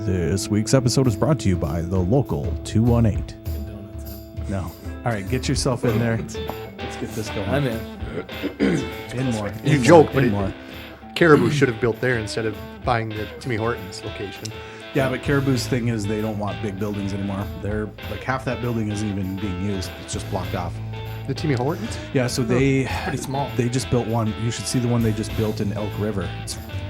This week's episode is brought to you by the local 218. No. All right, get yourself in there. Let's get this going. I'm in. In more. You In joke, more, but in more. Caribou should have built there instead of buying the Timmy Hortons location. Yeah, but Caribou's thing is they don't want big buildings anymore. They're like half that building isn't even being used. It's just blocked off. The Timmy Hortons? Yeah, so they Pretty small. They just built one. You should see the one they just built in Elk River.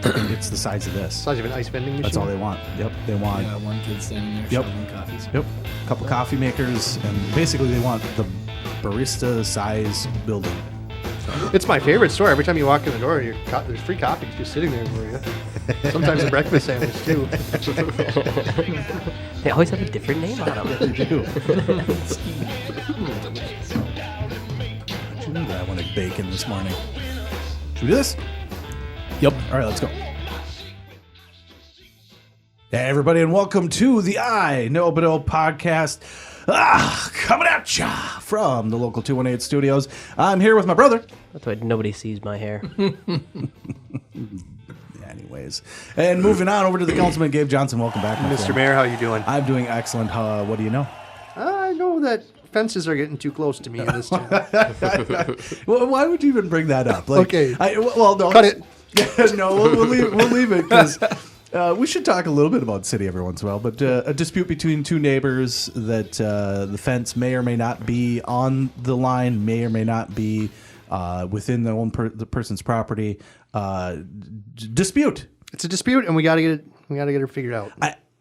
It's the size of this. Size of an ice vending machine? That's all they want. Yep, they want. Yeah, one kid standing there shoveling coffees. Yep, a couple coffee makers, and basically they want the barista size building. It's my favorite store. Every time you walk in the door, there's free coffee just sitting there for you. Sometimes a breakfast sandwich, too. They always have a different name on them. They do. Did you know that I wanted bacon this morning? Should we do this? Yep. All right, let's go. Hey, everybody, and welcome to the iKnowBadeaux podcast. Coming at ya from the local 218 studios. I'm here with my brother. That's why nobody sees my hair. Anyways, and moving on over to the Councilman Gabe Johnson. Welcome back, my Mr. friend. Mayor, how you doing? I'm doing excellent. What do you know? I know that fences are getting too close to me in this town. Well, why would you even bring that up? Like, Okay. No. Cut it. No, we'll leave it because we should talk a little bit about city every once in a while. But a dispute between two neighbors that the fence may or may not be on the line, may or may not be within the person's property. Dispute. It's a dispute, and we gotta get it figured out.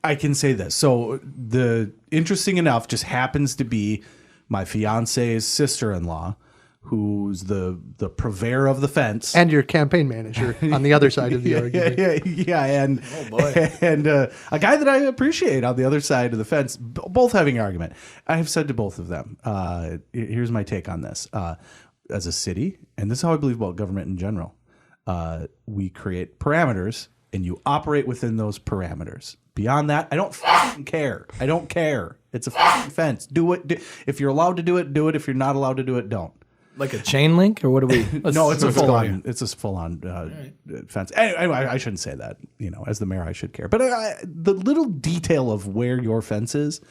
I can say this. So the interesting enough just happens to be my fiance's sister-in-law, who's the purveyor of the fence. And your campaign manager on the other side of the argument. Yeah, and Oh, boy. and a guy that I appreciate on the other side of the fence, both having an argument. I have said to both of them, here's my take on this. As a city, and this is how I believe about government in general, we create parameters, and you operate within those parameters. Beyond that, I don't fucking care. I don't care. It's a fucking fence. Do it. If you're allowed to do it, do it. If you're not allowed to do it, don't. Like a chain link, or what do we? No, it's a let's go full here. on. It's a full on fence. Anyway, I shouldn't say that. You know, as the mayor, I should care. But the little detail of where your fence is,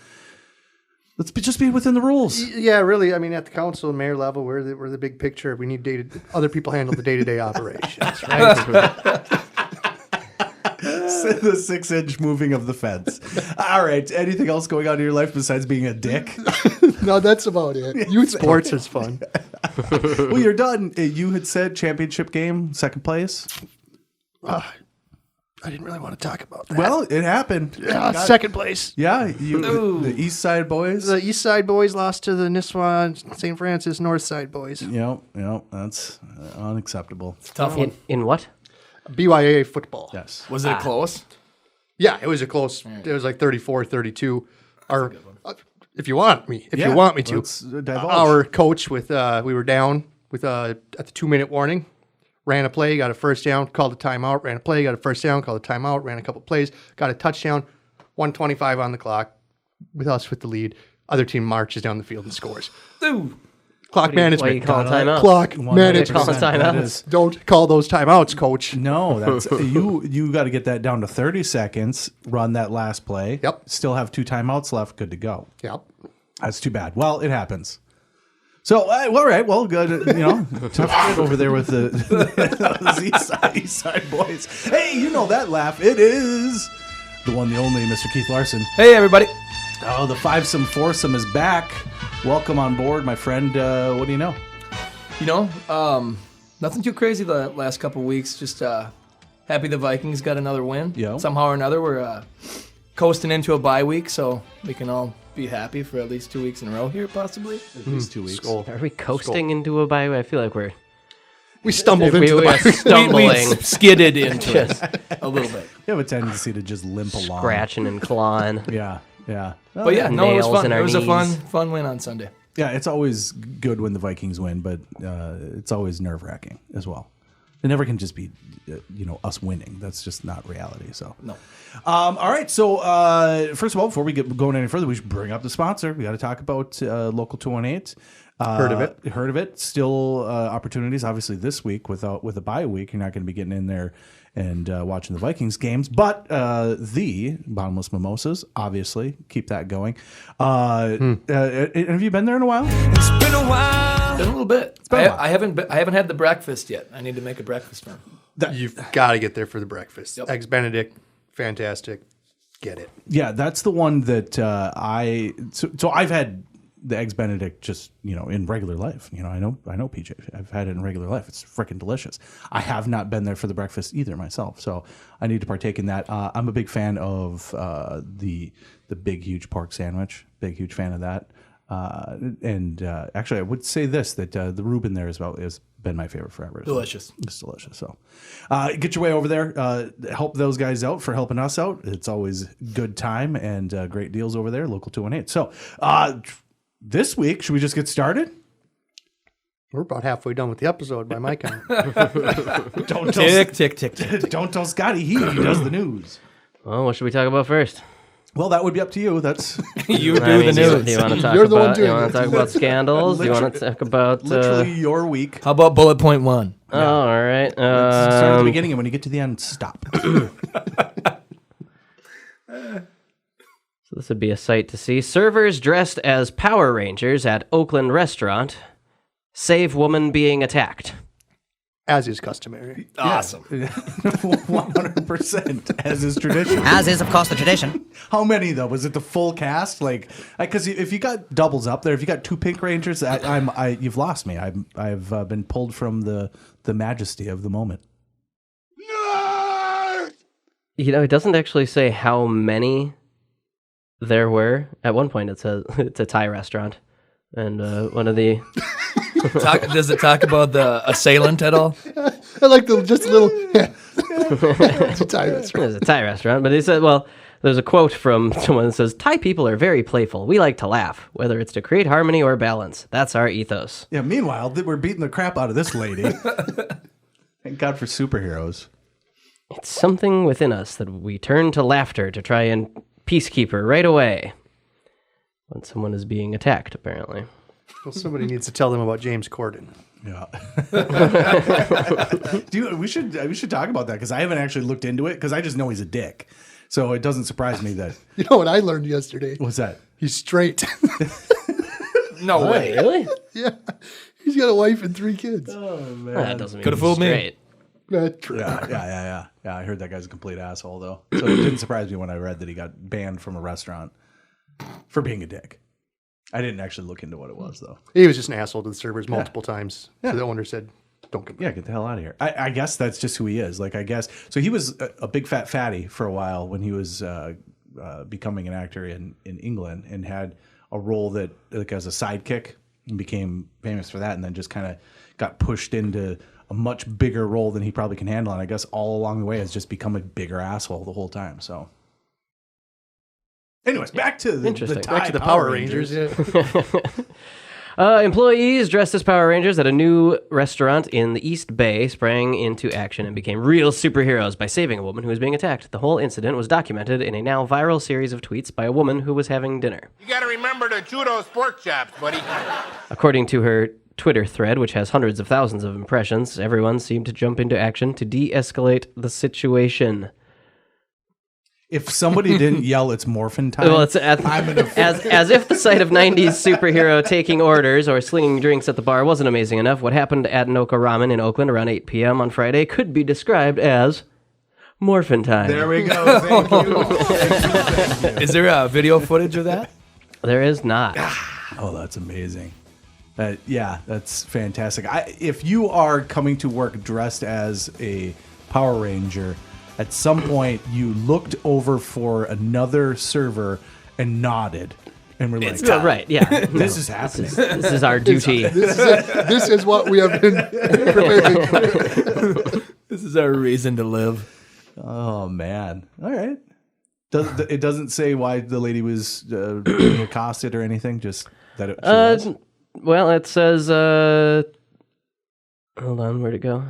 just be within the rules. Yeah, really. I mean, at the council and mayor level, we're the big picture. We need other people handle the day-to-day operations, right? The 6-inch moving of the fence. All right. Anything else going on in your life besides being a dick? No, that's about it. Youth sports is fun. Well, you're done. You had said championship game, second place. I didn't really want to talk about that. Well, it happened. Second place. Yeah, the East Side boys. The East Side boys lost to the Nisswa St. Francis North Side boys. Yep, that's unacceptable. Tough one. In what? BYA football. Yes. Was it close? Yeah, it was a close. It was like 34-32. If you want me to. Let's divulge. Our coach we were down with at the 2-minute warning. Ran a play, got a first down, called a timeout. Ran a play, got a first down, called a timeout. Ran a couple plays, got a touchdown. 1:25 on the clock. With us with the lead, other team marches down the field and scores. Ooh. Clock management. Why you call timeout? Clock 100%. management. Call timeouts. That is- Don't call those timeouts, coach. No, that's you got to get that down to 30 seconds, run that last play. Yep. Still have 2 timeouts left, good to go. Yep. That's too bad. Well, it happens. So, all right. Well, good. Tough shit over there with those East Side boys. Hey, you know that laugh. It is the one, the only, Mr. Keith Larson. Hey, everybody. Oh, the Fivesome Foursome is back. Welcome on board, my friend. What do you know? Nothing too crazy the last couple weeks. Just happy the Vikings got another win. Yeah. Somehow or another, we're coasting into a bye week, so we can all be happy for at least 2 weeks in a row here, possibly. At least 2 weeks. Skull. Are we coasting into a bye? I feel like We stumbled into the we are bye. stumbling, We skidded into it a little bit. You have a tendency to just limp along. scratching and clawing. Yeah. But yeah, no, it was Nails fun. in our It was a knees. fun win on Sunday. Yeah, it's always good when the Vikings win, but it's always nerve-wracking as well. It never can just be, us winning. That's just not reality. So No. All right. So first of all, before we get going any further, we should bring up the sponsor. We got to talk about Local 218. Heard of it? Heard of it. Still opportunities. Obviously, this week with a bye week, you're not going to be getting in there and watching the Vikings games. But the Bottomless Mimosas, obviously, keep that going. Have you been there in a while? It's been a while. Been a little bit. been a while. I haven't had the breakfast yet. I need to make a breakfast for him. You've got to get there for the breakfast. Yep. Eggs Benedict, fantastic. Get it. Yeah, that's the one that So I've had the Eggs Benedict just in regular life. I know PJ. I've had it in regular life. It's freaking delicious. I have not been there for the breakfast either myself, so I need to partake in that. I'm a big fan of the big huge pork sandwich. Big huge fan of that. And actually, I would say this that the Reuben there as well has been my favorite forever. Delicious. It's delicious. So get your way over there. Help those guys out for helping us out. It's always good time and great deals over there. Local 218. So this week, should we just get started? We're about halfway done with the episode by my count. Don't Tick. don't tell Scotty he does the news. Well, what should we talk about first? Well, that would be up to you. That's You I do mean, the news. Do you want to talk You're the one about? doing You want it. to talk about scandals? Do you want to talk about? literally your week. How about bullet point 1? Oh, all right. Start at the beginning, and when you get to the end, stop. So this would be a sight to see. Servers dressed as Power Rangers at Oakland restaurant save woman being attacked. As is customary. Awesome. 100%, as is tradition. As is, of course, the tradition. How many though? Was it the full cast? Because if you got doubles up there, if you got 2 Pink Rangers, you've lost me. I've been pulled from the majesty of the moment. It doesn't actually say how many there were. At one point, it says it's a Thai restaurant, and one of the Does it talk about the assailant at all? I like just a little. It's a Thai restaurant. It's a Thai restaurant, but they said, well, there's a quote from someone that says, Thai people are very playful. We like to laugh, whether it's to create harmony or balance. That's our ethos. Yeah. Meanwhile, we're beating the crap out of this lady. Thank God for superheroes. It's something within us that we turn to laughter to try and peacekeep her right away when someone is being attacked, apparently. Well, somebody needs to tell them about James Corden. Yeah. Dude, we should talk about that because I haven't actually looked into it because I just know he's a dick. So it doesn't surprise me that. You know what I learned yesterday? What's that? He's straight. No way. Really? Yeah. He's got a wife and 3 kids. That doesn't mean Could've he's fooled me. straight. That's true. Yeah. I heard that guy's a complete asshole though. So it didn't surprise me when I read that he got banned from a restaurant for being a dick. I didn't actually look into what it was though. He was just an asshole to the servers multiple times. Yeah. So the owner said, don't come back. Yeah, get the hell out of here. I guess that's just who he is. So he was a big fat fatty for a while when he was becoming an actor in England and had a role that as a sidekick and became famous for that and then just kind of got pushed into a much bigger role than he probably can handle. And I guess all along the way has just become a bigger asshole the whole time. So anyways, back to the Thai Back to the Power Rangers. Employees dressed as Power Rangers at a new restaurant in the East Bay sprang into action and became real superheroes by saving a woman who was being attacked. The whole incident was documented in a now viral series of tweets by a woman who was having dinner. You gotta remember to chew those pork chops, buddy. According to her Twitter thread, which has hundreds of thousands of impressions, everyone seemed to jump into action to de-escalate the situation. If somebody didn't yell, "It's morphin' time," Well, it's as if the sight of 90s superhero taking orders or slinging drinks at the bar wasn't amazing enough. What happened at Noka Ramen in Oakland around 8 p.m. on Friday could be described as morphin' time. There we go. Thank you. Is there video footage of that? There is not. Oh, that's amazing. Yeah, that's fantastic. If you are coming to work dressed as a Power Ranger, at some point you looked over for another server and nodded. And we're like, Right, yeah. this is happening. This is our duty. This is what we have been preparing for. This is our reason to live. Oh, man. All right. It doesn't say why the lady was being accosted or anything, just that she was? Well, it says, hold on, where'd it go?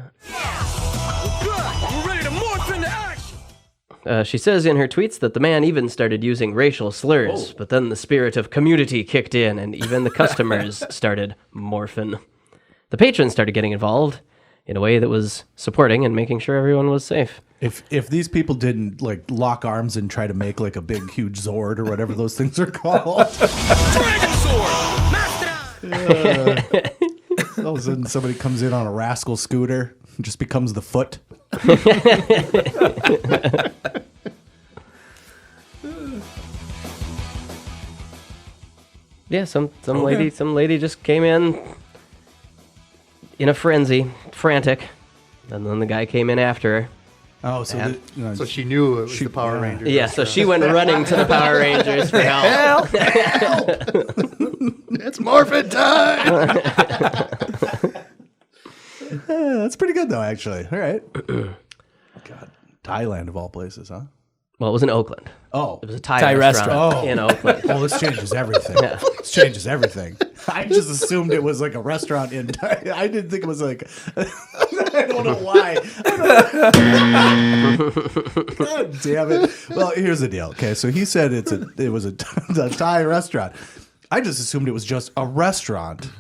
She says in her tweets that the man even started using racial slurs, but then the spirit of community kicked in, and even the customers started morphing. The patrons started getting involved in a way that was supporting and making sure everyone was safe. If these people didn't like lock arms and try to make like a big huge Zord or whatever those things are called, Dragon Sword! Master! all of a sudden somebody comes in on a rascal scooter and just becomes the Foot. Yeah, some lady just came in a frenzy, frantic, and then the guy came in after her. Oh, so So she knew it was the Power Rangers. Yeah, so she went running to the Power Rangers for help. It's morphin' time! that's pretty good though, actually. All right. God, Thailand of all places, huh? Well, it was in Oakland. Oh, It was a Thai restaurant in Oakland. well, this changes everything. This changes everything. I just assumed it was like a restaurant in Thai. I didn't think it was like. I don't know why. God damn it. Well, here's the deal. Okay, so he said it was a Thai restaurant. I just assumed it was just a restaurant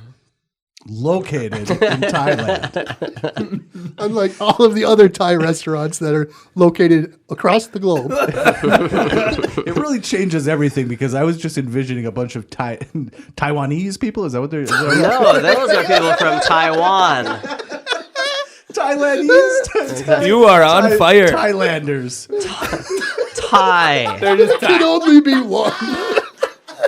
located in Thailand. Unlike all of the other Thai restaurants that are located across the globe. It really changes everything because I was just envisioning a bunch of Taiwanese people. Is that what they're? No, those are people from Taiwan. Thailandese. You are on fire. Thailanders. Thai. Could only be one.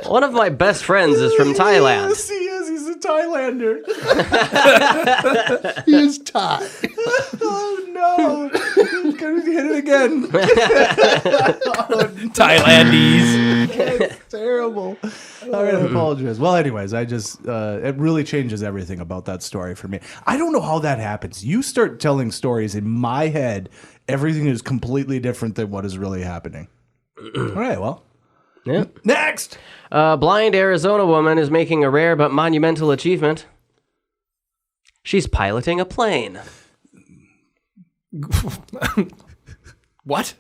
One of my best friends is from Thailand. Yes, he is. He's a Thailander. He is Thai. Oh no! Gonna hit it again. Thailandese. That's terrible. All right, I apologize. Well, anyways, I just it really changes everything about that story for me. I don't know how that happens. You start telling stories in my head, everything is completely different than what is really happening. All right, well, Yeah. next. A blind Arizona woman is making a rare but monumental achievement. She's piloting a plane. What?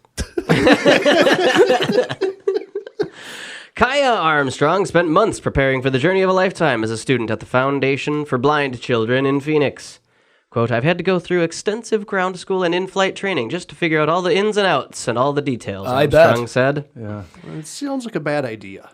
Kaya Armstrong spent months preparing for the journey of a lifetime as a student at the Foundation for Blind Children in Phoenix. Quote, I've had to go through extensive ground school and in-flight training just to figure out all the ins and outs and all the details, I bet. Armstrong said. Yeah. It sounds like a bad idea.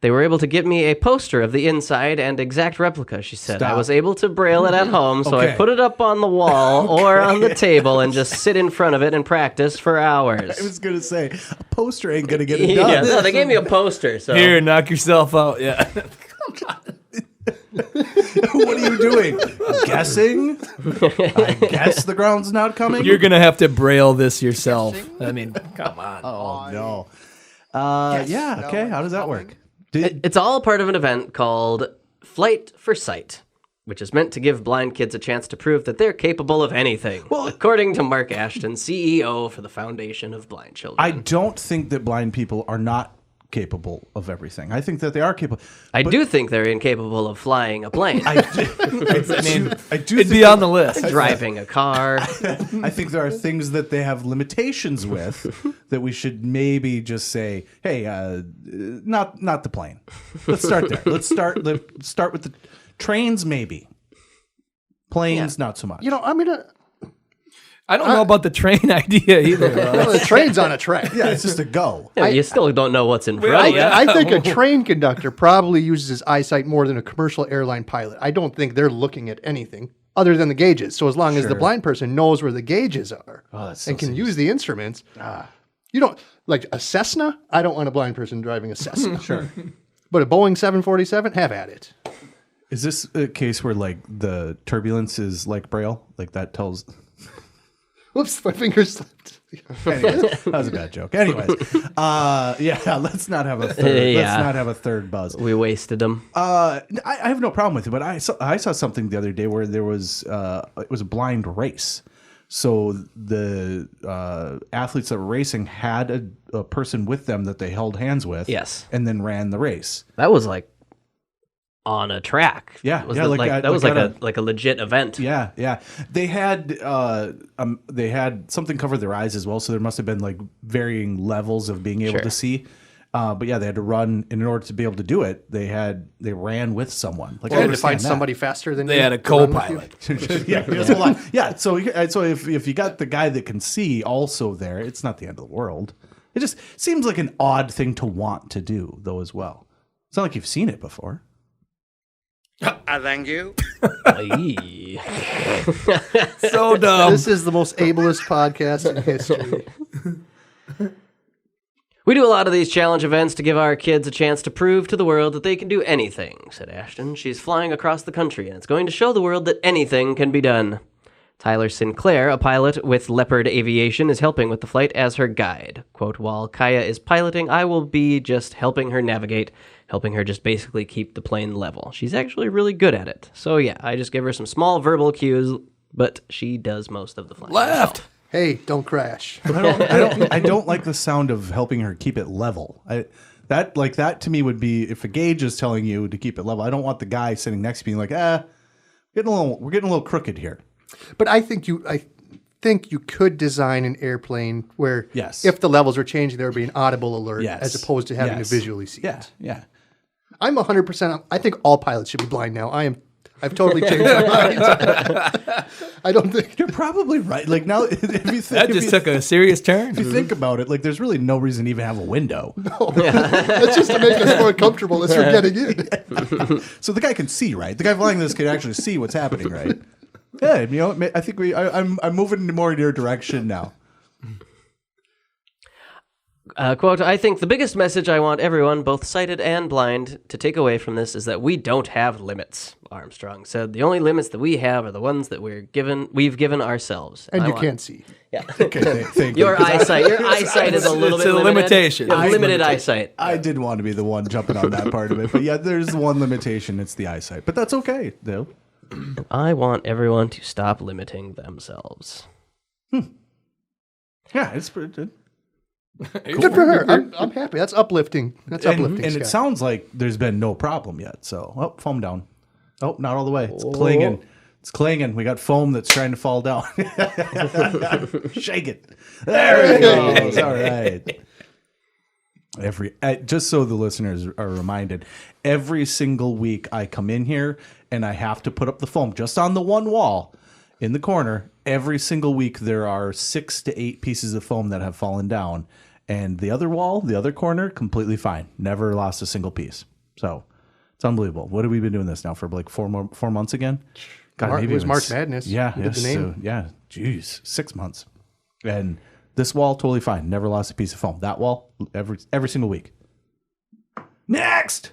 They were able to get me a poster of the inside and exact replica, she said. I Stop. was able to braille it at home, so I Okay. put it up on the wall or on the table and just sit in front of it and practice for hours. I was gonna say a poster ain't gonna get it done. Yeah, no, they gave me a poster, so... Here, knock yourself out. Yeah. What are you doing? Guessing? I guess the ground's not coming. You're going to have to braille this yourself. I mean, come on. Oh no. Yeah. Okay. How does that work? It's all part of an event called Flight for Sight, which is meant to give blind kids a chance to prove that they're capable of anything, according to Mark Ashton, CEO for the Foundation of Blind Children. I don't think that blind people are not capable of everything. I think that they are capable. I do think they're incapable of flying a plane, I do It'd think be on the list. driving a car. I think there are things that they have limitations with that we should maybe just say, hey, not the plane. Let's start there. Let's start with the trains, maybe. Planes, not so much. You know, I'm going to... I don't know about the train idea either. Well, the train's on a track. Yeah, it's just a go. Yeah, you still don't know what's in front Well, of you. yeah. I think a train conductor probably uses his eyesight more than a commercial airline pilot. I don't think they're looking at anything other than the gauges. So as long as the blind person knows where the gauges are that still and can seems- use the instruments, you don't like a Cessna. I don't want a blind person driving a Cessna. Sure, but a Boeing 747, have at it. Is this a case where like the turbulence is like Braille? Like that tells. Whoops, my finger slipped. Anyways, that was a bad joke. Anyways, yeah, let's not have a third. Let's Yeah. not have a third buzz. We wasted them. I have no problem with it, but I saw something the other day where there was it was a blind race. So the athletes that were racing had a person with them that they held hands with. Yes. and then ran the race. That was like on a track. Yeah, Was yeah, that like like, at- that was like like at a like a legit event. Yeah, yeah. They had something cover their eyes as well, so there must have been like varying levels of being able Sure. to see. But yeah, they had to run, and in order to be able to do it, they ran with someone. Like Or I to understand find that. somebody faster than They you had a to run with co-pilot. Yeah, just hold on. Yeah. So if you got the guy that can see also there, it's not the end of the world. It just seems like an odd thing to want to do, though, as well. It's not like you've seen it before. I thank you. Aye. So dumb. This is the most ableist podcast in history. We do a lot of these challenge events to give our kids a chance to prove to the world that they can do anything, said Ashton. She's flying across the country, and it's going to show the world that anything can be done. Tyler Sinclair, a pilot with Leopard Aviation, is helping with the flight as her guide. Quote, while Kaya is piloting, I will be just helping her navigate, helping her just basically keep the plane level. She's actually really good at it. So yeah, I just give her some small verbal cues, but she does most of the flying. Left. herself. Hey, don't crash. I don't like the sound of helping her keep it level. That to me would be if a gauge is telling you to keep it level. I don't want the guy sitting next to me like, we're getting a little crooked here. But I think you could design an airplane where Yes. if the levels are changing, there would be an audible alert Yes. as opposed to having Yes. to visually see Yeah, it. yeah. I'm 100%. I think all pilots should be blind now. I've totally changed my mind. I don't think. You're probably right. Like now, if you think, That just took a serious turn. if you think about it, like there's really no reason to even have a window. That's just to make us more comfortable as we're getting in. So the guy can see, right? The guy flying this can actually see what's happening, right? Yeah, I think I'm moving more in your direction now. Quote, I think the biggest message I want everyone, both sighted and blind, to take away from this is that we don't have limits, Armstrong said. The only limits that we have are the ones that we've given ourselves. And I you want- can't see. Yeah. Okay, thank you. Your eyesight is a little It's bit a limited. limitation. You have Eyes limited limitation. eyesight. I did want to be the one jumping on that part of it, but yeah, there's one limitation. It's the eyesight, but that's okay, though. I want everyone to stop limiting themselves. Yeah, it's pretty good. Good for her. I'm happy. That's uplifting. That's uplifting. And it Scott. sounds like there's been no problem yet. So, foam down. Oh, not all the way. It's clinging. It's clinging. We got foam that's trying to fall down. Shake it. There it goes. All right. Just so the listeners are reminded, every single week I come in here and I have to put up the foam just on the one wall in the corner. Every single week there are 6 to 8 pieces of foam that have fallen down, and the other wall, the other corner, completely fine. Never lost a single piece. So it's unbelievable. What have we been doing this now for like 4 months again? God, It was even March Madness. Yeah, We did the name. So, yeah. Jeez, 6 months, and this wall totally fine. Never lost a piece of foam. That wall, every single week. Next.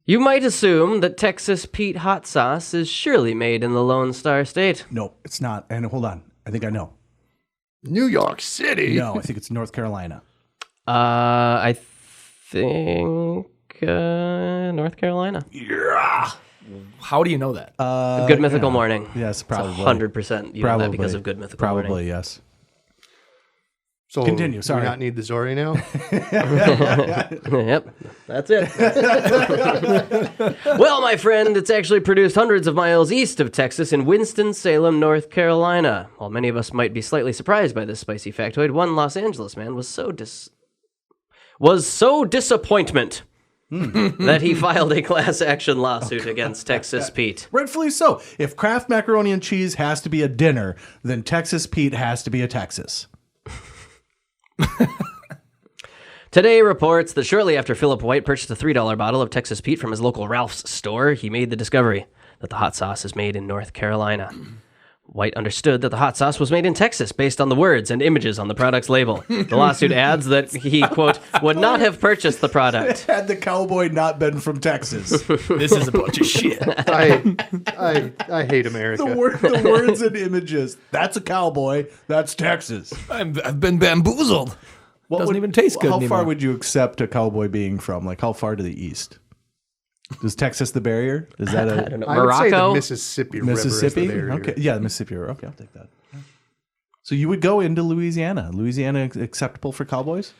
You might assume that Texas Pete hot sauce is surely made in the Lone Star State. No, it's not. And hold on. I think I know. New York City. No, I think it's North Carolina. I think North Carolina. Yeah. How do you know that? Good Mythical Morning. Yes, probably. 100% you know that because of Good Mythical Morning. Probably, yes. So Continue, Do sorry. we not need the Zori now? Yep, that's it. Well, my friend, it's actually produced hundreds of miles east of Texas in Winston-Salem, North Carolina. While many of us might be slightly surprised by this spicy factoid, one Los Angeles man was so disappointment that he filed a class action lawsuit against Texas Pete. Rightfully so. If Kraft macaroni and cheese has to be a dinner, then Texas Pete has to be a Texas. Today reports that shortly after Philip White purchased a $3 bottle of Texas Pete from his local Ralph's store, he made the discovery that the hot sauce is made in North Carolina. White understood that the hot sauce was made in Texas based on the words and images on the product's label. The lawsuit adds that he, quote, would not have purchased the product. Had the cowboy not been from Texas. This is a bunch of shit. I hate America. The words and images. That's a cowboy. That's Texas. I've been bamboozled. Doesn't even taste good How anymore. far would you accept a cowboy being from? Like, how far to the east? Is Texas the barrier? Is that I don't know. I would say the Morocco? Mississippi River is the Mississippi? barrier. Okay, yeah, the Mississippi River. Okay, I'll take that. So you would go into Louisiana. Louisiana acceptable for cowboys?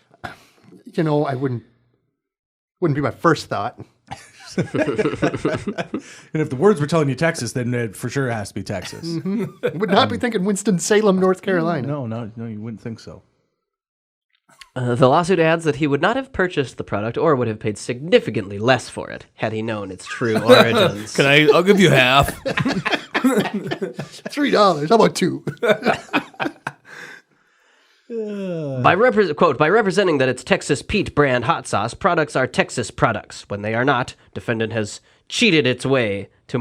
You know, I wouldn't be my first thought. And if the words were telling you Texas, then it for sure has to be Texas. Would not be thinking Winston-Salem, North Carolina. No, you wouldn't think so. The lawsuit adds that he would not have purchased the product or would have paid significantly less for it had he known its true origins. I'll give you half. $3. How about $2? By representing that it's Texas Pete brand hot sauce, products are Texas products. When they are not, defendant has cheated its way to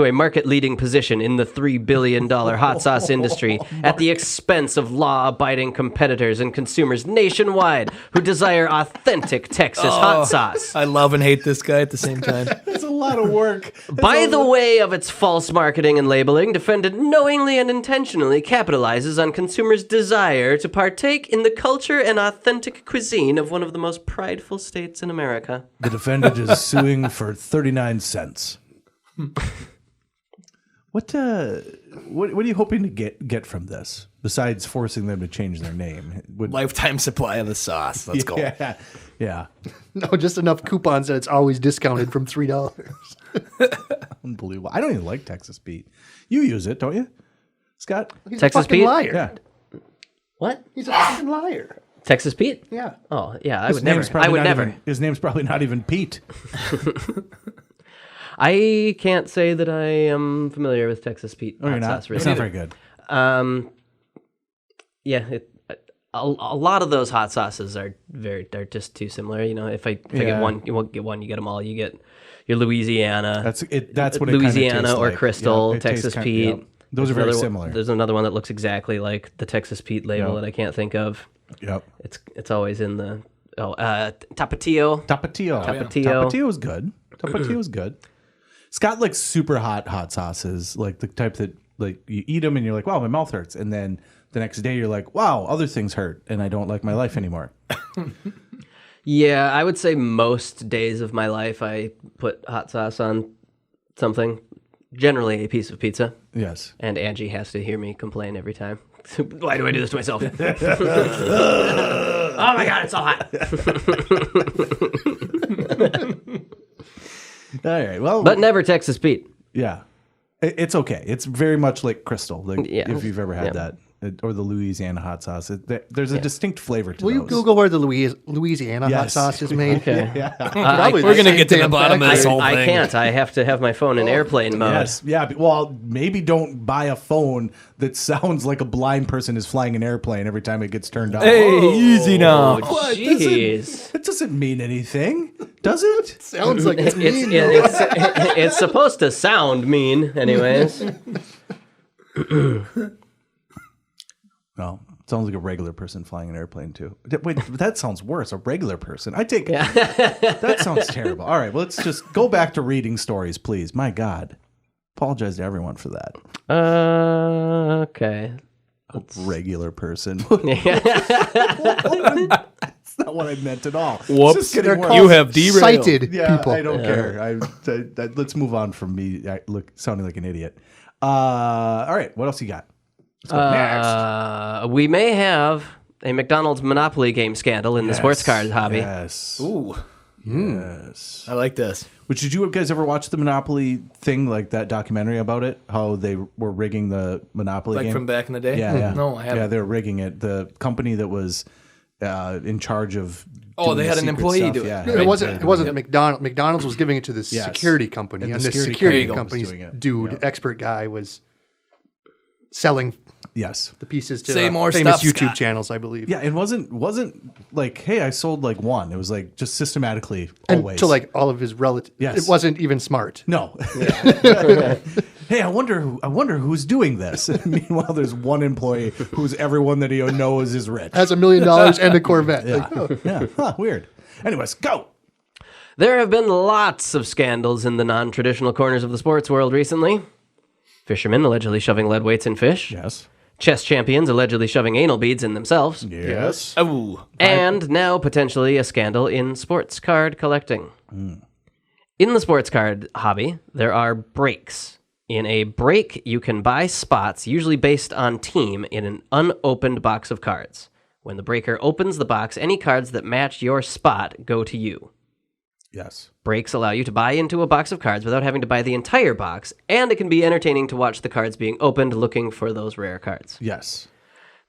a market-leading position in the $3 billion hot sauce industry at the expense of law-abiding competitors and consumers nationwide who desire authentic Texas hot sauce. I love and hate this guy at the same time. It's a lot of work. By the way of its false marketing and labeling, defendant knowingly and intentionally capitalizes on consumers' desire to partake in the culture and authentic cuisine of one of the most prideful states in America. The defendant is suing for 39 cents. What are you hoping to get from this besides forcing them to change their name? Lifetime supply of the sauce. Let's go. Yeah. No, just enough coupons that it's always discounted from $3. Unbelievable. I don't even like Texas Pete. You use it, don't you, Scott? He's Texas a fucking Pete? liar. Yeah. What? He's a fucking liar. Texas Pete? Yeah. Oh, yeah, I His would name's never. probably I would not never. even- his name's probably not even Pete. I can't say that I am familiar with Texas Pete Oh, you're hot not? sauce. It's Really. not very good. Yeah, a lot of those hot sauces are just too similar. You know, if I Yeah. get one, you won't get one. You get them all. You get your Louisiana. That's what it kinda Louisiana tastes or like. Crystal, Yeah, it tastes Texas kind- Pete. yeah. Those are There's very another one- similar. There's another one that looks exactly like the Texas Pete label Yeah. that I can't think of. Yep. It's always in the Tapatio. Tapatio. Tapatio. Tapatio is good. Tapatio is good. Scott likes super hot sauces, like the type that like you eat them and you're like, wow, my mouth hurts, and then the next day you're like, wow, other things hurt, and I don't like my life anymore. Yeah, I would say most days of my life I put hot sauce on something, generally a piece of pizza. Yes. And Angie has to hear me complain every time. Why do I do this to myself? Oh my God, it's so hot. All right. Well, But never Texas Pete. yeah, it's okay. It's very much like Crystal. Like Yeah. if you've ever had that, or the Louisiana hot sauce. There's a distinct flavor to Will you those. Google where the Louisiana hot Yes. sauce is made? Okay. Probably We're the gonna same get to the damn bottom of factory. this whole I thing. can't. I have to have my phone in airplane mode. Yes. Yeah. Well, maybe don't buy a phone that sounds like a blind person is flying an airplane every time it gets turned on. Hey, easy now. Oh, What? jeez. It doesn't mean anything, does it? Sounds like it's mean. It's supposed to sound mean, anyways. No, it sounds like a regular person flying an airplane too. Wait, that sounds worse. A regular person. That sounds terrible. All right, well, let's just go back to reading stories, please. My God, apologize to everyone for that. Okay. Regular person. That's not what I meant at all. Whoops. It's just getting worse. You have derailed. Cited Yeah, people. I don't care. Let's move on from me sounding like an idiot. All right, what else you got? Let's go next. We may have a McDonald's Monopoly game scandal in the sports card hobby. Yes. Ooh, Yes. I like this. Which, did you guys ever watch the Monopoly thing, like that documentary about it? How they were rigging the Monopoly Like game? from back in the day? Yeah. No, I haven't. Yeah, they were rigging it. The company that was in charge of. Oh, doing they the had an secret employee stuff, do it. Yeah, It wasn't McDonald's. McDonald's was giving it to this Yes. security company, And and the this security security company was company's doing it. dude, Yeah. expert guy, was selling Yes. the pieces to Say more famous stuff, YouTube Scott. channels, I believe. Yeah, it wasn't like, hey, I sold like one. It was like just systematically And always. to like all of his relatives. Yes. It wasn't even smart. No. Hey, I wonder who's doing this. Meanwhile, there's one employee who's everyone that he knows is rich. Has $1 million and a Corvette. Yeah. Like, oh. Yeah. Huh, weird. Anyways, go. There have been lots of scandals in the non-traditional corners of the sports world recently. Fishermen allegedly shoving lead weights in fish. Yes. Chess champions allegedly shoving anal beads in themselves. Yes. Ooh. And now potentially a scandal in sports card collecting. In the sports card hobby, there are breaks. In a break, you can buy spots, usually based on team, in an unopened box of cards. When the breaker opens the box, any cards that match your spot go to you. Yes. Breaks allow you to buy into a box of cards without having to buy the entire box, and it can be entertaining to watch the cards being opened looking for those rare cards. Yes.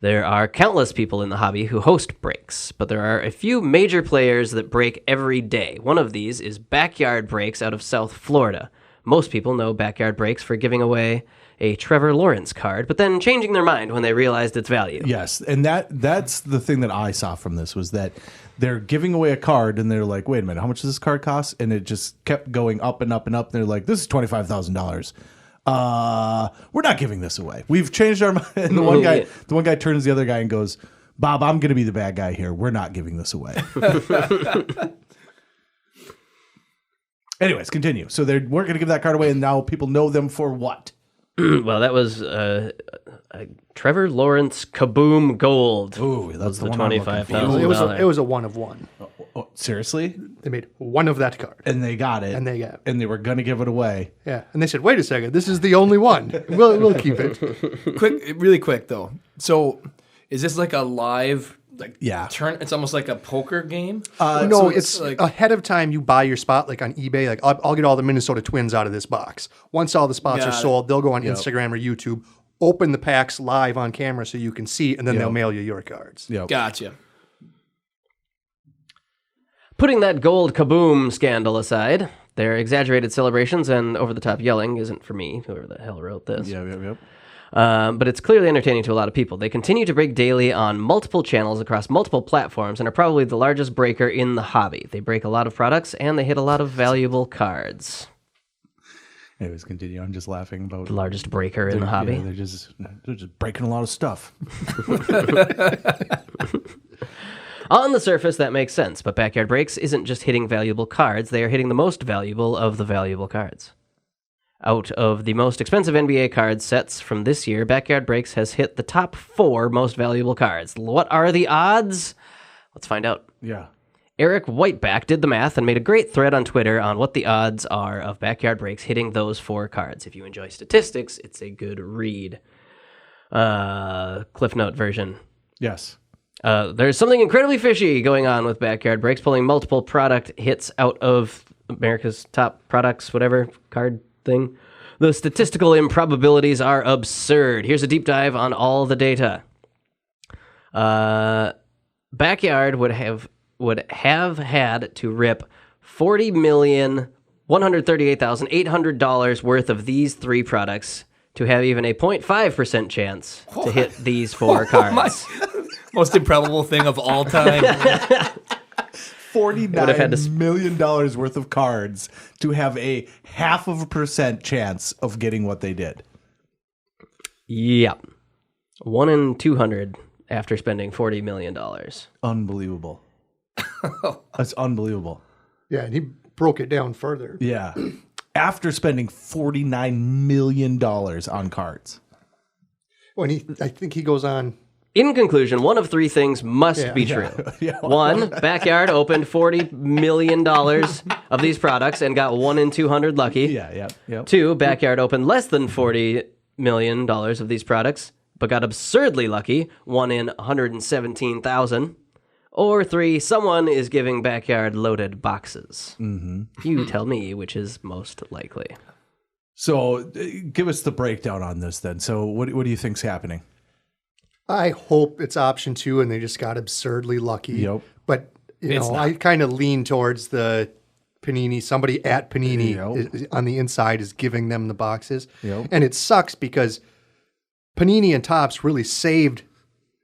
There are countless people in the hobby who host breaks, but there are a few major players that break every day. One of these is Backyard Breaks out of South Florida. Most people know Backyard Breaks for giving away a Trevor Lawrence card, but then changing their mind when they realized its value. Yes, and that's the thing that I saw from this was that they're giving away a card, and they're like, wait a minute, how much does this card cost? And it just kept going up and up and up, and they're like, this is $25,000. We're not giving this away. We've changed our mind. And the one guy turns to the other guy and goes, Bob, I'm going to be the bad guy here. We're not giving this away. Anyways, continue. So they weren't going to give that card away, and now people know them for what? Well, that was a Trevor Lawrence Kaboom Gold. Ooh, that's the the one I'm looking for. $25,000. It was a 1 of 1. Oh, seriously? They made 1 of that card. And they got it. And they got it. And they were going to give it away. Yeah. And they said, wait a second, this is the only one. We'll keep it. Really quick though. So, is this like a live Yeah. turn? It's almost like a poker game. No, So it's like ahead of time you buy your spot, like on eBay. Like, I'll get all the Minnesota Twins out of this box. Once all the spots are Got it. sold, they'll go on Instagram or YouTube, open the packs live on camera so you can see, and then they'll mail you your cards. Yep. gotcha. Putting that gold Kaboom scandal aside, their exaggerated celebrations and over-the-top yelling isn't for me, whoever the hell wrote this. Yep. But it's clearly entertaining to a lot of people. They continue to break daily on multiple channels across multiple platforms and are probably the largest breaker in the hobby. They break a lot of products, and they hit a lot of valuable cards. Anyways, continue. I'm just laughing about The largest breaker in the hobby. Yeah, they're just breaking a lot of stuff. On the surface, that makes sense, but Backyard Breaks isn't just hitting valuable cards, they are hitting the most valuable of the valuable cards. Out of the most expensive NBA card sets from this year, Backyard Breaks has hit the top 4 most valuable cards. What are the odds? Let's find out. Yeah. Eric Whiteback did the math and made a great thread on Twitter on what the odds are of Backyard Breaks hitting those 4 cards. If you enjoy statistics, it's a good read. Cliff Note version. Yes. There's something incredibly fishy going on with Backyard Breaks, pulling multiple product hits out of America's top products, whatever, card thing. The statistical improbabilities are absurd. Here's a deep dive on all the data. Backyard would have had to rip $40,138,800 worth of these 3 products to have even a 0.5% chance to hit these 4 cards. Most improbable thing of all time. $49 million worth of cards to have a 0.5% chance of getting what they did. Yep. 1 in 200 after spending $40 million. Unbelievable. That's unbelievable. Yeah, and he broke it down further. Yeah. After spending $49 million on cards. When I think he goes on. In conclusion, one of 3 things must be true. Yeah. 1, Backyard opened $40 million of these products and got 1 in 200 lucky. Yeah. 2, Backyard opened less than $40 million of these products, but got absurdly lucky, 1 in 117,000. Or 3, someone is giving Backyard loaded boxes. Mm-hmm. You tell me which is most likely. So give us the breakdown on this then. So what do you think's happening? I hope it's option 2 and they just got absurdly lucky. Yep. But, I kind of lean towards the Panini. Somebody at Panini is, on the inside is giving them the boxes. Yep. And it sucks because Panini and Topps really saved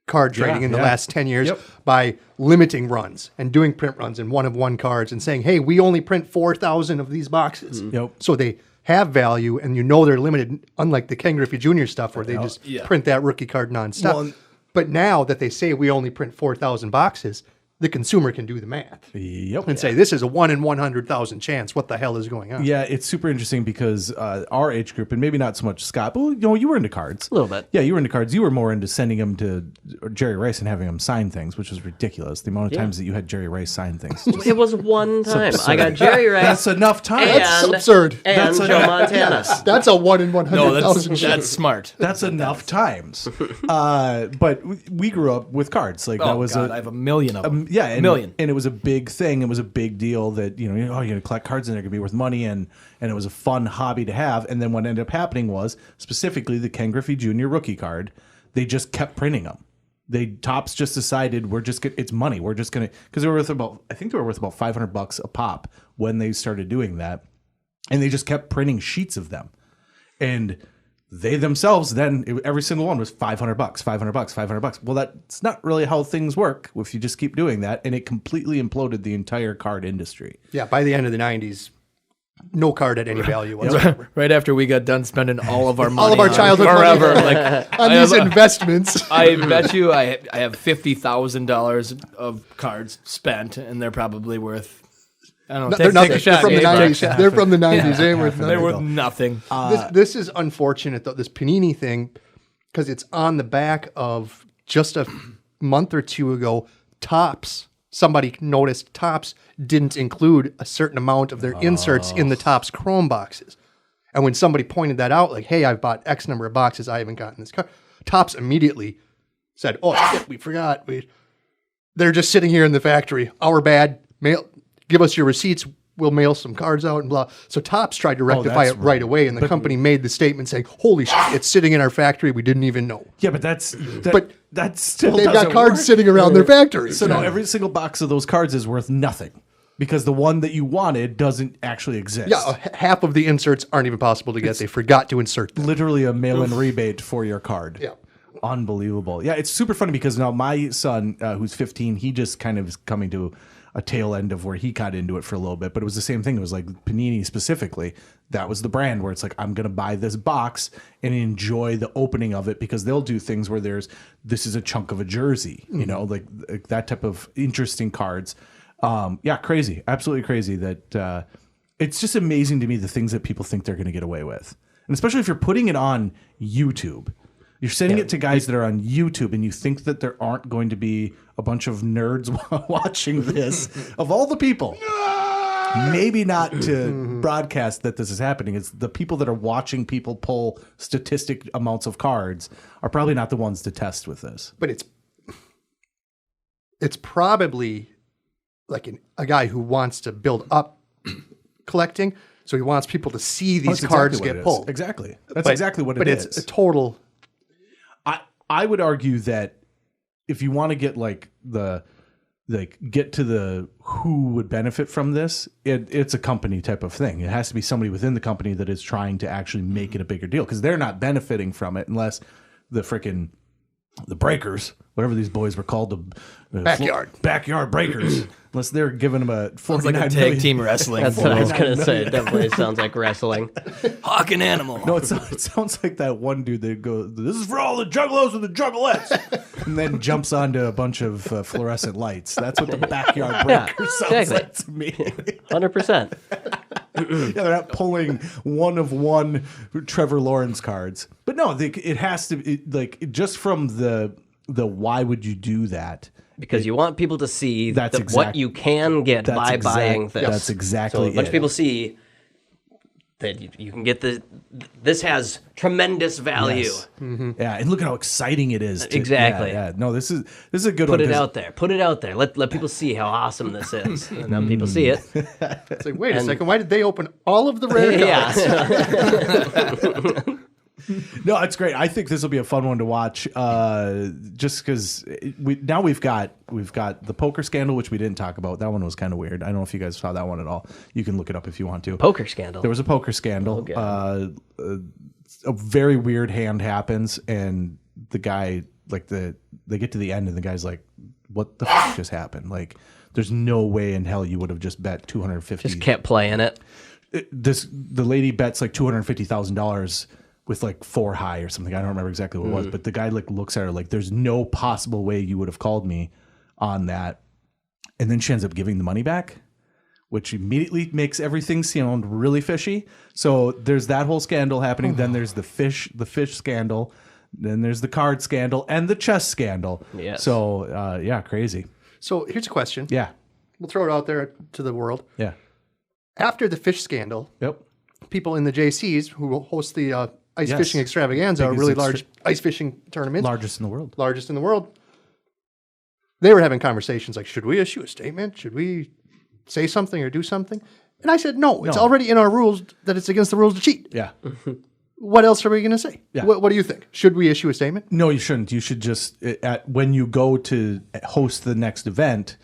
card trading in the last 10 years by limiting runs and doing print runs and 1-of-1 cards and saying, hey, we only print 4,000 of these boxes. Yep. So they have value and they're limited, unlike the Ken Griffey Jr. stuff where they just print that rookie card nonstop. Well, but now that they say we only print 4,000 boxes, the consumer can do the math and say, this is a 1 in 100,000 chance. What the hell is going on? Yeah, it's super interesting because our age group, and maybe not so much Scott, but you were into cards. A little bit. Yeah, you were into cards. You were more into sending them to Jerry Rice and having him sign things, which was ridiculous. The amount of times that you had Jerry Rice sign things. It was 1 time. I got Jerry Rice. That's enough time. That's absurd. And Joe Montana. That's a 1 in 100,000 No, chance. that's smart. That's enough times. But we grew up with cards. Like that was I have a million of them. Yeah, and, million. And it was a big thing. It was a big deal that, you're going to collect cards and they're going to be worth money. And it was a fun hobby to have. And then what ended up happening was, specifically the Ken Griffey Jr. rookie card, they just kept printing them. Topps just decided it's money. We're just going to, because they were worth about $500 a pop when they started doing that. And they just kept printing sheets of them. And they themselves every single one was $500, $500. Well, that's not really how things work if you just keep doing that. And it completely imploded the entire card industry. Yeah, by the end of the 90s, no card had any value whatsoever. Right after we got done spending all of our money, All of our childhood forever, money. like On these investments. I bet you I have $50,000 of cards spent, and they're probably worth. I don't know. They're nothing. Take a shot. They're from the Gabe. 90s. They're from the 90s. They ain't worth They're nothing. worth nothing. This is unfortunate, though, this Panini thing, because it's on the back of just a month or two ago, Topps. Somebody noticed Topps didn't include a certain amount of their inserts in the Topps Chrome boxes. And when somebody pointed that out, like, hey, I've bought X number of boxes, I haven't gotten this card, Topps immediately said, oh, shit, we forgot. They're just sitting here in the factory. Our bad. Give us your receipts. We'll mail some cards out and blah. So Topps tried to rectify it right away, and the company made the statement saying, holy shit, it's sitting in our factory. We didn't even know. Yeah, but that's still They've got doesn't cards work. sitting around their factory. So now every single box of those cards is worth nothing because the one that you wanted doesn't actually exist. Yeah, half of the inserts aren't even possible to get. They forgot to insert them. Literally a mail-in rebate for your card. Yeah. Unbelievable. Yeah, it's super funny because now my son, who's 15, he just kind of is coming to a tail end of where he got into it for a little bit, but it was the same thing. It was like Panini specifically. That was the brand where it's like, I'm going to buy this box and enjoy the opening of it because they'll do things where this is a chunk of a jersey, like that type of interesting cards. Yeah, crazy. Absolutely crazy that it's just amazing to me the things that people think they're going to get away with. And especially if you're putting it on YouTube. You're sending it to guys that are on YouTube, and you think that there aren't going to be a bunch of nerds watching this. Of all the people, maybe not to broadcast that this is happening. It's the people that are watching people pull statistic amounts of cards are probably not the ones to test with this. But it's probably like a guy who wants to build up collecting, so he wants people to see these cards get pulled. Exactly. That's exactly what it is. But it's a total... I would argue that if you want to get get to the who would benefit from this, it's a company type of thing. It has to be somebody within the company that is trying to actually make it a bigger deal because they're not benefiting from it unless the breakers, whatever these boys were called, the backyard breakers, unless they're giving them a Sounds like a tag team wrestling. That's what I was going to say. It definitely sounds like wrestling. Hawk and Animal. No, it sounds like that one dude that goes, "This is for all the juggalos and the juggalettes," and then jumps onto a bunch of fluorescent lights. That's what the backyard breaker sounds like to me. 100%. Yeah, they're not pulling one of one Trevor Lawrence cards, but no, it has to be just from the why would you do that? Because you want people to see That's what you can get by buying this. That's exactly so it. a bunch of people see that you can get this has tremendous value. Yes. Mm-hmm. Yeah, and look at how exciting it is. Exactly. Yeah. No, this is a good Put one. it out there. Put it out there. Let people see how awesome this is. And then people see it. It's like, wait a second, why did they open all of the rare cards? Yeah. No, it's great. I think this will be a fun one to watch. Just because we've got the poker scandal, which we didn't talk about. That one was kind of weird. I don't know if you guys saw that one at all. You can look it up if you want to. Poker scandal. There was a poker scandal. Okay. A very weird hand happens, and the guy they get to the end, and the guy's like, "What the fuck just happened?" Like, there's no way in hell you would have just bet $250. Just kept playing it. The lady bets like $250,000 with like 4 high or something. I don't remember exactly what it was, but the guy looks at her like, there's no possible way you would have called me on that. And then she ends up giving the money back, which immediately makes everything sound really fishy. So there's that whole scandal happening. Then there's the fish scandal. Then there's the card scandal and the chess scandal. Yes. So yeah, crazy. So here's a question. Yeah. We'll throw it out there to the world. Yeah. After the fish scandal, Yep. people in the JCs who host the ice Yes. fishing extravaganza, a Biggest really large ice fishing tournament, Largest in the world. largest in the world, they were having conversations like, should we issue a statement? Should we say something or do something? And I said, no, it's already in our rules that it's against the rules to cheat. Yeah. What else are we going to say? Yeah. What do you think? Should we issue a statement? No, you shouldn't. You should just, when you go to host the next event,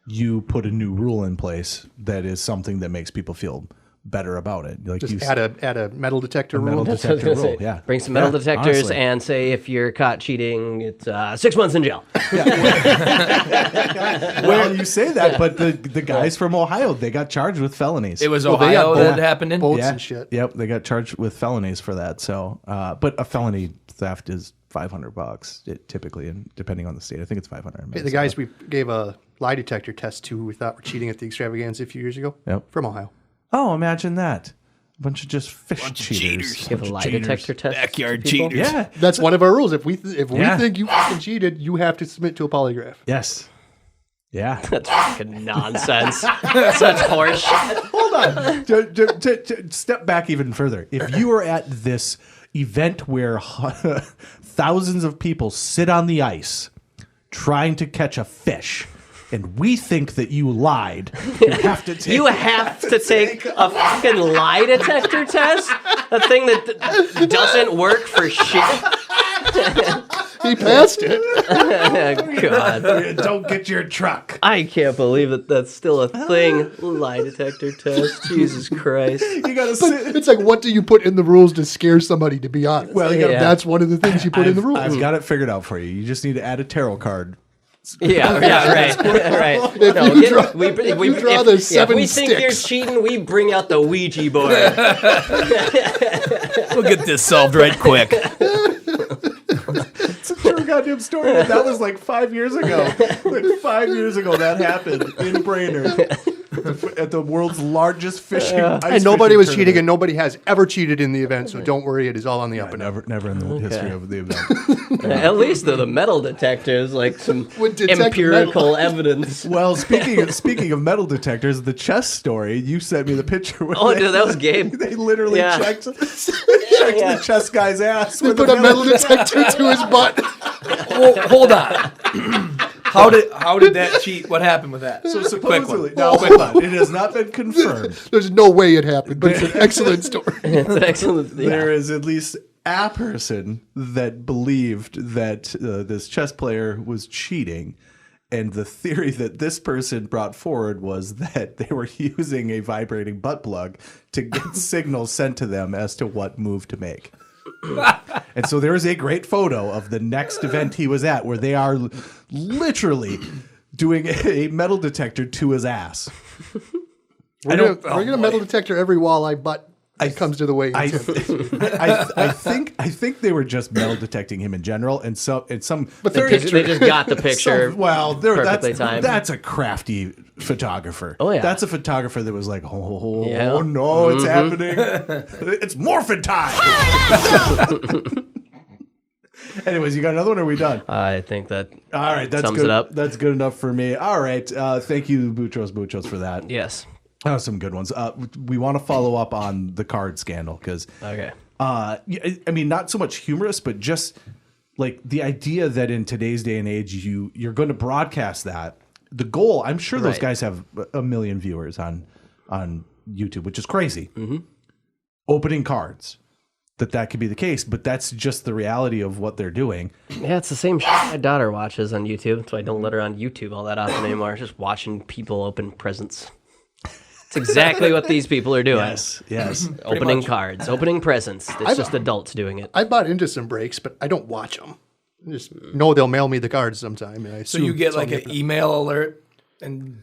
you put a new rule in place that is something that makes people feel better about it. Like Just add a metal detector rule. metal detector rule. Yeah. Bring some metal detectors honestly. and say if you're caught cheating, it's 6 months in jail. Well, you say that, but the guys from Ohio, they got charged with felonies. It was they Ohio got that happened in. boats yeah. and shit. Yep, they got charged with felonies for that. So, but a felony theft is $500 typically, and depending on the state, I think it's $500. Hey, the guys we gave a lie detector test to, we thought were cheating at the extravaganza a few years ago. Yep. From Ohio. Oh, imagine that. A bunch of just fish cheaters. Give a lie detector test. Backyard to people? cheaters. Yeah. That's one of our rules. If we Yeah. think you fucking cheated, you have to submit to a polygraph. Yes. Yeah. That's fucking nonsense. Such horseshit. Hold on. To step back even further. If you are at this event where thousands of people sit on the ice trying to catch a fish, and we think that you lied, you have to take, You have to take a fucking lie detector test? A thing that doesn't work for shit? He passed it. God. don't get your truck. I can't believe that that's still a thing. Lie detector test. Jesus Christ. You gotta sit. It's like, what do you put in the rules to scare somebody, to be honest? Well, Yeah. That's one of the things you put in the rules. I've got it figured out for you. You just need to add a tarot card. Yeah, right. Right. No, you draw- we draw the seven if we think you're sticks. cheating, we bring out the Ouija board. We'll get this solved right quick. It's a true goddamn story. That was like 5 years ago. Like 5 years ago, that happened in Brainerd at the world's largest fishing. ice And nobody fishing was cheating, tournament. and nobody has ever cheated in the event, so don't worry, it is all on the up and up. Never in the history of the event. At least though, the metal detector is like some Would detect empirical evidence. Well, speaking of metal detectors, the chess story, you sent me the picture. Where Oh, dude, that was Gabe. They literally Yeah. checked Yeah. the chess guy's ass They put a metal detector to his butt. Hold on. How did that cheat? What happened with that? So Quick one. supposedly, now hold on, it has not been confirmed. There's no way it happened, but it's an excellent story. It's an excellent. Yeah. There is at least a person that believed that this chess player was cheating. And the theory that this person brought forward was that they were using a vibrating butt plug to get signals sent to them as to what move to make. And so there is a great photo of the next event he was at where they are literally doing a metal detector to his ass. We're gonna metal detector every walleye butt that comes to the way. I think they were just metal detecting him in general, and some. But They just got the picture. Perfectly perfectly timed. That's a crafty photographer. Oh, yeah. That's a photographer that was like, oh Yeah. no, it's happening. It's morphin' time. Anyways, you got another one, or are we done? I think that. All right, that's Sums good. it up. That's good enough for me. All right, thank you, Boutros, for that. Yes. That was some good ones. We want to follow up on the card scandal because, Okay. I mean, not so much humorous, but just like the idea that in today's day and age, you're going to broadcast that. The goal, I'm sure those Right. guys have 1 million viewers on YouTube, which is crazy. Mm-hmm. Opening cards, that could be the case, but that's just the reality of what they're doing. Yeah, it's the same shit my daughter watches on YouTube. That's why I don't let her on YouTube all that often anymore. Just watching people open presents. It's exactly what these people are doing. Yes. Opening cards, opening presents. It's just adults doing it. I bought into some breaks, but I don't watch them. I just know they'll mail me the cards sometime. And I So you assume get it's like on an the- email alert and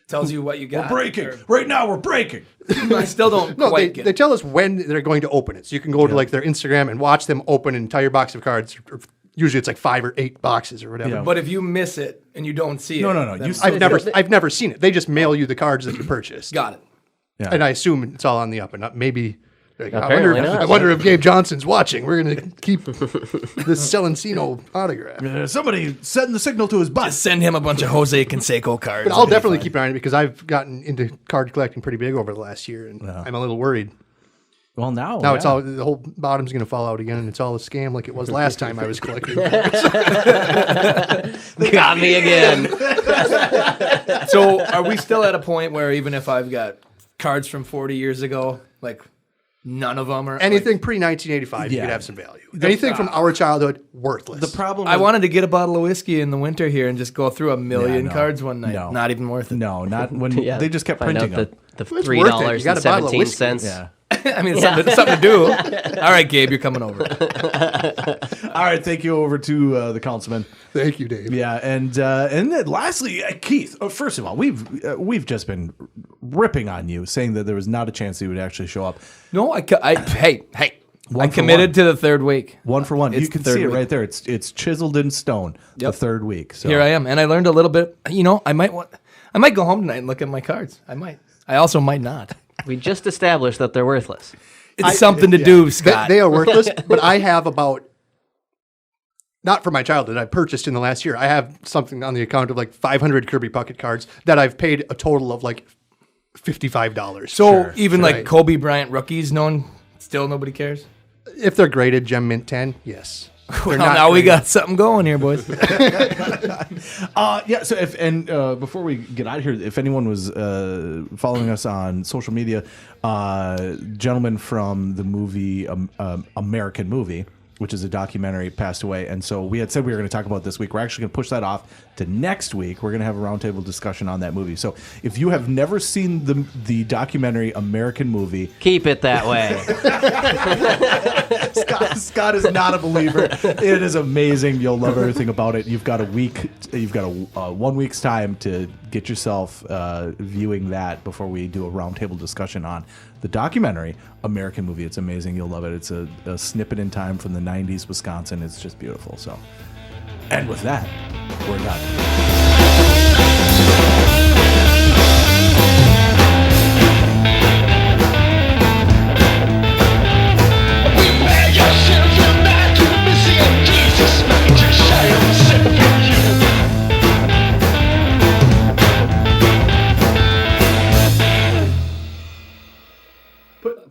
tells you what you got. Breaking. Or- Right now, we're breaking. I still don't No, quite get they it. tell us when they're going to open it. So you can go to like their Instagram and watch them open an entire box of cards. Usually it's like 5 or 8 boxes or whatever. Yeah. But if you miss it and you don't see it, No. then- You I've never seen it. They just mail you the cards that you purchased. got it. Yeah. And I assume it's all on the up and up. Maybe. Apparently not. I wonder if Gabe Johnson's watching. We're going to keep this Celencino autograph. Somebody send the signal to his butt. Just send him a bunch of Jose Canseco cards. But I'll definitely keep an eye on it because I've gotten into card collecting pretty big over the last year, and I'm a little worried. Well, now It's all, the whole bottom's going to fall out again, and it's all a scam like it was last time I was collecting. Got me again. So are we still at a point where even if I've got cards from 40 years ago, like none of them are Anything pre-1985, you Yeah. could have some value. Anything from our childhood, worthless. the problem. I wanted to get a bottle of whiskey in the winter here and just go through a million no. cards one night. No. Not even worth it. no, not when Yeah, they just kept find printing out them. the It's worth it. $3 You got and a bottle of whiskey. 17 cents. Yeah. I mean, it's something to do. All right, Gabe, you're coming over. All right, thank you over to the councilman. Thank you, Dave. Yeah, and then lastly, Keith. First of all, we've just been ripping on you, saying that there was not a chance he would actually show up. No, hey, One I for committed one. to the third week. One for one. It's You can the third see it week. right there. It's chiseled in stone. The Yep. third week. So Here I am, and I learned a little bit. You know, I might go home tonight and look at my cards. I might. I also might not. We just established that they're worthless. It's something to do, Scott. They are worthless, but I have about, not for my childhood, I purchased in the last year. I have something on the account of like 500 Kirby Puckett cards that I've paid a total of like $55. So even like Right. Kobe Bryant rookies, still nobody cares. If they're graded Gem Mint 10, yes. Well, now we got something going here, boys. Yeah. So before we get out of here, if anyone was following us on social media, gentleman from the movie American Movie, which is a documentary, passed away, and so we had said we were going to talk about it this week. We're actually going to push that off to next week. We're going to have a roundtable discussion on that movie. So if you have never seen the documentary American Movie, Keep it that way. Scott is not a believer. It is amazing. You'll love everything about it. You've got a week. You've got a 1 week's time to get yourself viewing that before we do a roundtable discussion on the documentary American Movie. It's amazing. You'll love it. It's a snippet in time from the 90s Wisconsin. It's just beautiful. So, and with that, we're done.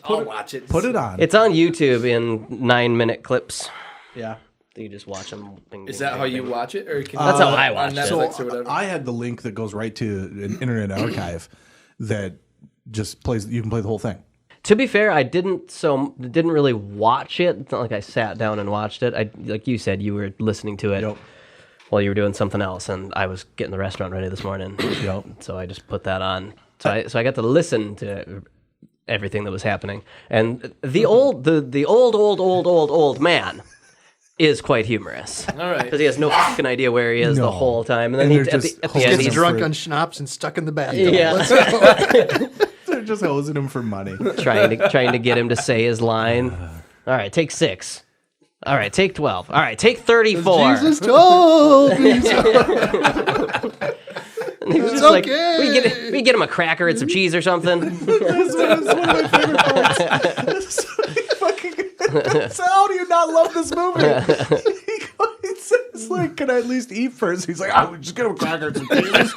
I'll watch it. Put it on. It's on YouTube in 9-minute clips. Yeah. You just watch them. Is that how you watch it, or can That's you how I on watch it. Netflix or whatever? I had the link that goes right to an internet archive that just plays. You can play the whole thing. To be fair, I didn't really watch it. It's not like I sat down and watched it. Like you said, you were listening to it Yep. while you were doing something else, and I was getting the restaurant ready this morning. Yep. So I just put that on. So I got to listen to everything that was happening. And the old man is quite humorous. All right. Because he has no fucking idea where he is No. the whole time. And then And he, they're at the, just at the end, Gets he's drunk on schnapps and stuck in the bathtub. yeah, They're just hosing him for money. trying to get him to say his line. All right, take 6. All right, take 12. All right, take 34. Jesus told me so. And he was It's just like, okay. we get him a cracker and some cheese or something. That's one of my favorite parts. It's fucking. So how do you not love this movie? He says like, "Can I at least eat first?" He's like, "I would just get him a cracker and some cheese."